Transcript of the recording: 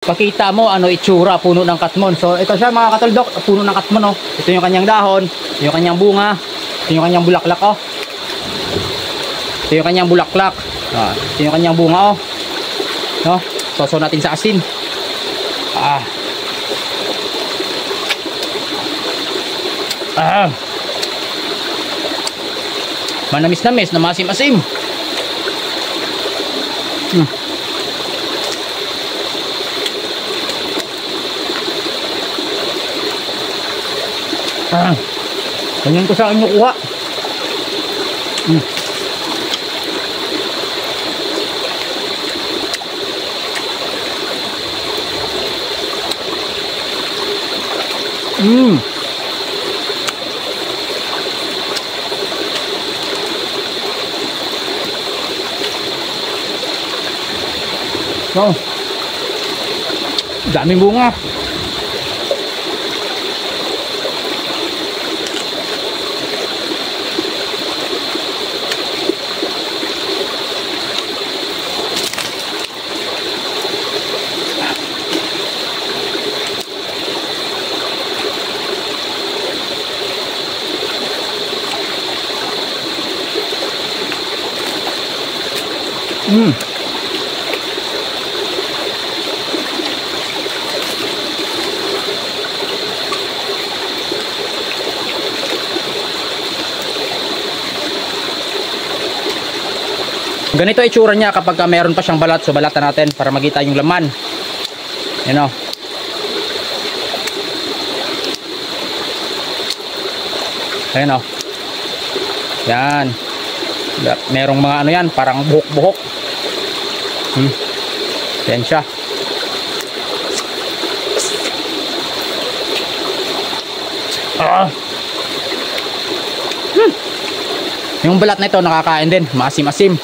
Pakita mo ano itsura puno ng katmon. So ito siya mga katuldok, puno ng katmon oh. Ito yung kanyang dahon, ito yung kanyang bunga, ito yung kanyang bulaklak oh. Ito yung kanyang bulaklak. Ito yung kanyang bunga oh. No? Soso natin sa asin. Manamis-namis na masim-asim. Ganyan ko sa inyo kuha. So, daming bunga. Ganito itsura niya kapag meron pa siyang balat. So balatan natin para makita yung laman. Yan o. Ayan o. Yan. Merong mga ano yan, parang buhok-buhok. Yan siya. Yung balat na ito nakakain din, maasim-asim.